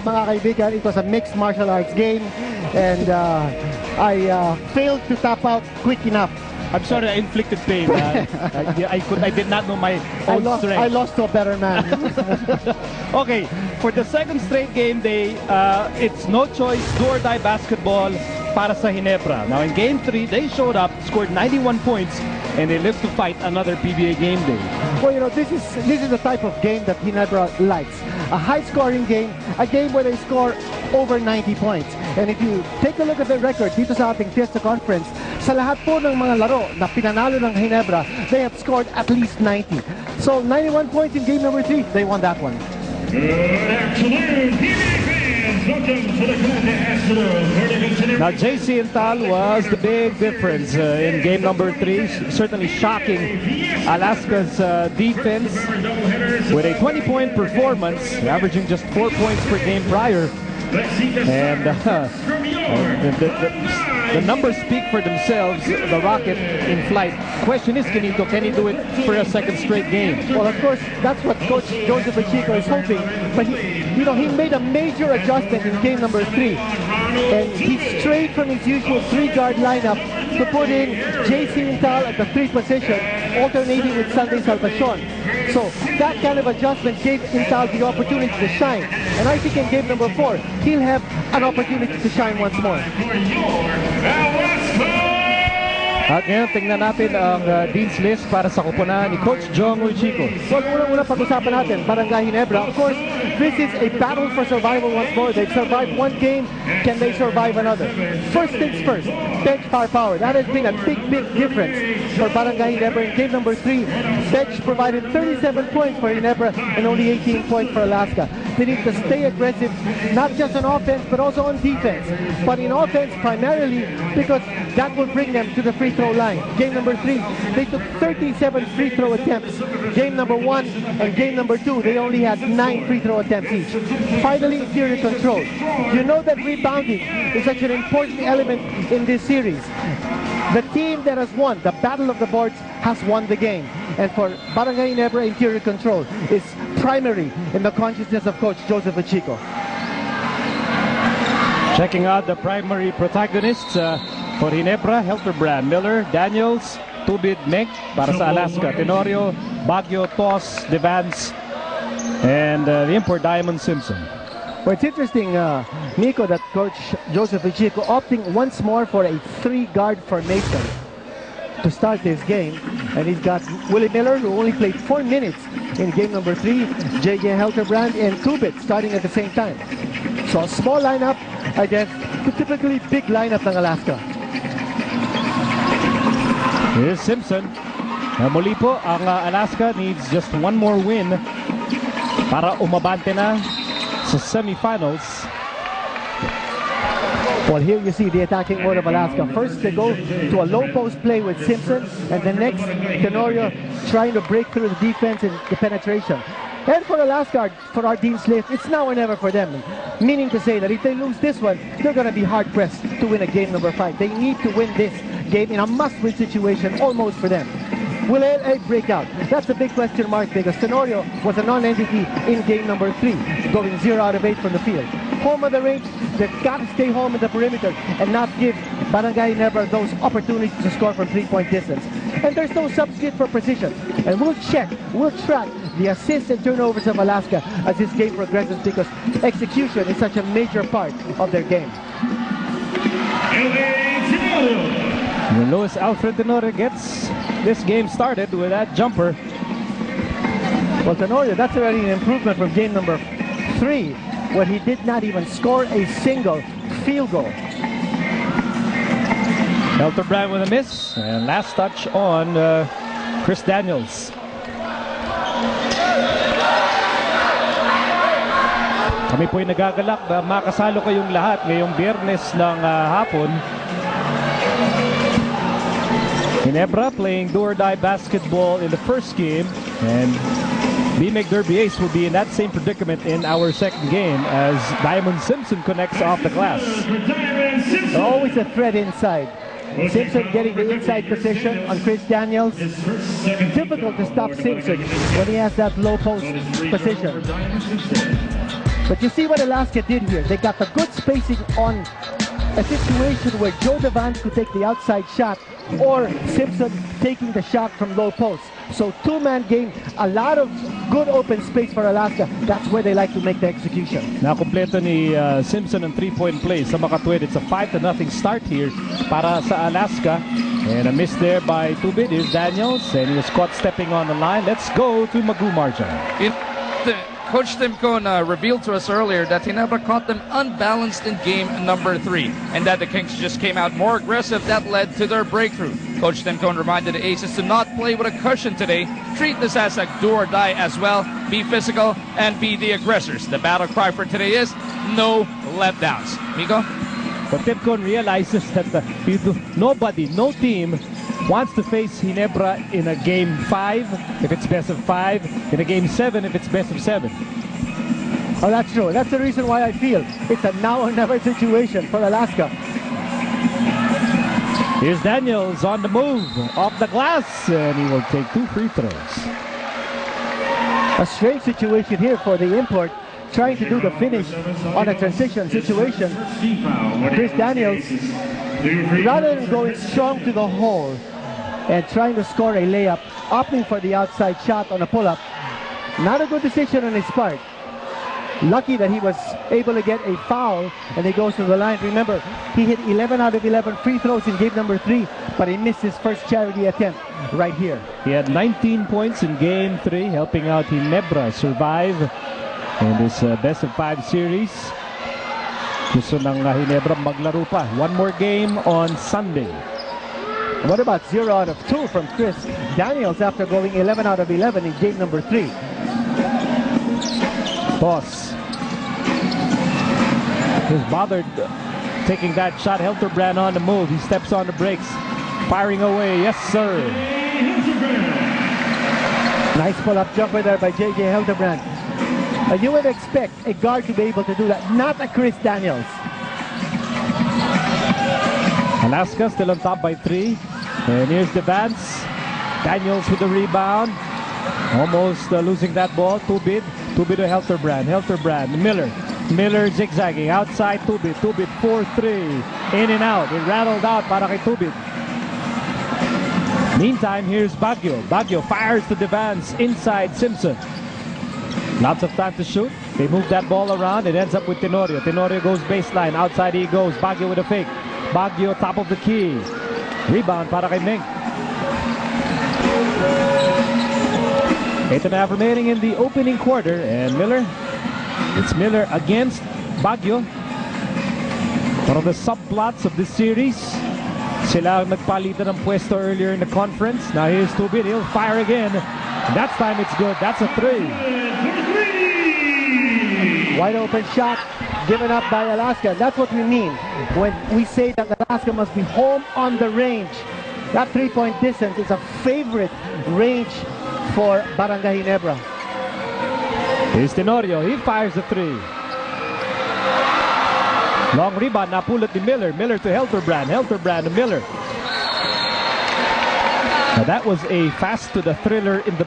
Mga kaibigan, it was a mixed martial arts game, and I failed to tap out quick enough. I'm sorry I inflicted pain. I did not know my own strength. I lost to a better man. Okay, for the second straight game day, it's no choice, do or die basketball para sa Ginebra. Now in game 3, they showed up, scored 91 points, and they live to fight another PBA game day. Well, you know, this is the type of game that Ginebra likes. A high-scoring game, a game where they score over 90 points. And if you take a look at the record dito sa ating Fiesta Conference, sa lahat po ng mga laro na pinanalo ng Ginebra, they have scored at least 90. So 91 points in game number 3, they won that one. Good afternoon, PBA fans. Welcome to the Contest. Now, JC and Tal was the big difference in game number 3, certainly shocking Alaska's defense with a 20-point performance, averaging just 4 points per game prior. And the numbers speak for themselves. The Rocket in flight. Question is, can he do it for a second straight game? Well, of course, that's what Coach Joseph Chico is hoping. But he made a major adjustment in game number 3, and he strayed from his usual 3-guard lineup to put in JC Intal at the 3 position, alternating with Sunday Salvacion. So that kind of adjustment gave Intal the opportunity to shine. And I think in game number 4, he'll have an opportunity to shine once more. At ngayon, tingnan natin ang Dean's List para sa kupunan ni Coach Jong Chico. So, unang-una pag-usapan natin, Barangay Ginebra. Of course, this is a battle for survival once more. They've survived one game. Can they survive another? First things first, bench firepower. That has been a big difference for Barangay Ginebra. In game number 3, bench provided 37 points for Ginebra and only 18 points for Alaska. They need to stay aggressive, not just on offense, but also on defense. But in offense, primarily, because that will bring them to the free throw line. Game number 3, they took 37 free throw attempts. Game number 1 and game number 2, they only had 9 free throw attempts each. Finally, interior control. You know that rebounding is such an important element in this series. The team that has won the battle of the boards has won the game. And for Barangay Ginebra, interior control is primary in the consciousness of Coach Joseph Chico. Checking out the primary protagonists for Ginebra, Helterbrand, Miller, Daniels, Tubid, Meg, para sa Alaska, Tenorio, Baguio, Tos, Devans, and the import Diamond Simpson. Well, it's interesting, Nico, that Coach Joseph Chico opting once more for a 3-guard formation to start this game. And he's got Willie Miller, who only played 4 minutes in game number 3, JJ Helterbrand, and Tubit starting at the same time. So a small lineup against the typically big lineup ng Alaska. Here's Simpson. Muli po, ang Alaska needs just one more win para umabante na sa semifinals. Well, here you see the attacking mode of Alaska. First, they go to a low post play with Simpson, and the next, Tenorio trying to break through the defense and the penetration. And for Alaska, for our Dean's List, it's now or never for them. Meaning to say that if they lose this one, they're going to be hard-pressed to win a game number 5. They need to win this game in a must-win situation almost for them. Will LA break out? That's a big question mark because Tenorio was a non-entity in game number 3, going 0 out of 8 from the field. Home of the range, they've got to stay home in the perimeter and not give Barangay Ginebra those opportunities to score from 3-point distance. And there's no substitute for precision. And we'll track the assists and turnovers of Alaska as this game progresses because execution is such a major part of their game. Luis Alfred Tenorio gets this game started with that jumper. Well, Tenorio, that's already an improvement from game number 3, where he did not even score a single field goal. Helterbrand with a miss, and last touch on Chris Daniels. Kami po'y nagagalak na makasalo kayong lahat ngayong Biyernes ng hapon. Ginebra playing do-or-die basketball in the first game, and BMEG Derby Ace will be in that same predicament in our second game as Diamond Simpson connects off the glass. Always a threat inside. Simpson getting the inside position on Chris Daniels. Difficult to stop Simpson when he has that low post position. But you see what Alaska did here. They got the good spacing on a situation where Joe Devance could take the outside shot or Simpson taking the shot from low post. So two-man game, a lot of good open space for Alaska. That's where they like to make the execution. Nakumpleto ni Simpson ang 3-point play sa Makatwid. It's a 5-0 start here para sa Alaska. And a miss there by Tubid. Here's Daniels, and he was caught stepping on the line. Let's go to Magoo Marjan. Coach Tim Cohn revealed to us earlier that Ginebra caught them unbalanced in game number 3, and that the Kings just came out more aggressive. That led to their breakthrough. Coach Tim Cohn reminded the Aces to not play with a cushion today. Treat this as a do or die as well. Be physical and be the aggressors. The battle cry for today is no letdowns. Miko? But Tim Cohn realizes that nobody, no team wants to face Ginebra in a game 5 if it's best of 5, in a game 7 if it's best of 7. Oh, that's true. That's the reason why I feel it's a now or never situation for Alaska. Here's Daniels on the move, off the glass, and he will take 2 free throws. A strange situation here for the import, trying to do the finish on a transition situation. Chris Daniels, rather than going strong to the hole and trying to score a layup, opting for the outside shot on a pull-up. Not a good decision on his part. Lucky that he was able to get a foul, and he goes to the line. Remember, he hit 11 out of 11 free throws in game number 3, but he missed his first charity attempt right here. He had 19 points in game 3, helping out Ginebra survive in this best of 5 series. Gusto ng Ginebra maglaro pa. One more game on Sunday. What about 0 out of 2 from Chris Daniels after going 11 out of 11 in game number 3? Boss is bothered taking that shot. Hilterbrand on the move. He steps on the brakes, firing away. Yes, sir. Nice pull-up jumper there by J.J. Hilterbrand. You would expect a guard to be able to do that, not a Chris Daniels. Alaska still on top by 3. And here's Devance. Daniels with the rebound. Almost losing that ball. Tubid to Hilterbrand. Hilterbrand. Miller zigzagging. Outside Tubid. 4-3. In and out. It rattled out para kay Tubid. Meantime, here's Baguio. Baguio fires to Devance. Inside Simpson. Lots of time to shoot. They move that ball around. It ends up with Tenorio. Tenorio goes baseline. Outside he goes. Baguio with a fake. Baguio top of the key. Rebound para kay Meng. 8.5 remaining in the opening quarter. And Miller. It's Miller against Baguio. One of the subplots of this series. Sila nagpalitan ng pwesto earlier in the conference. Now here's Tubid. He'll fire again. And that time it's good. That's a 3. Wide open shot given up by Alaska. That's what we mean when we say that Alaska must be home on the range. That 3-point distance is a favorite range for Barangay Ginebra. Here's Tenorio. He fires the 3. Long rebound. Napulot ni Miller. Miller to Hilterbrand. Hilterbrand to Miller. Now that was a fast to the thriller in the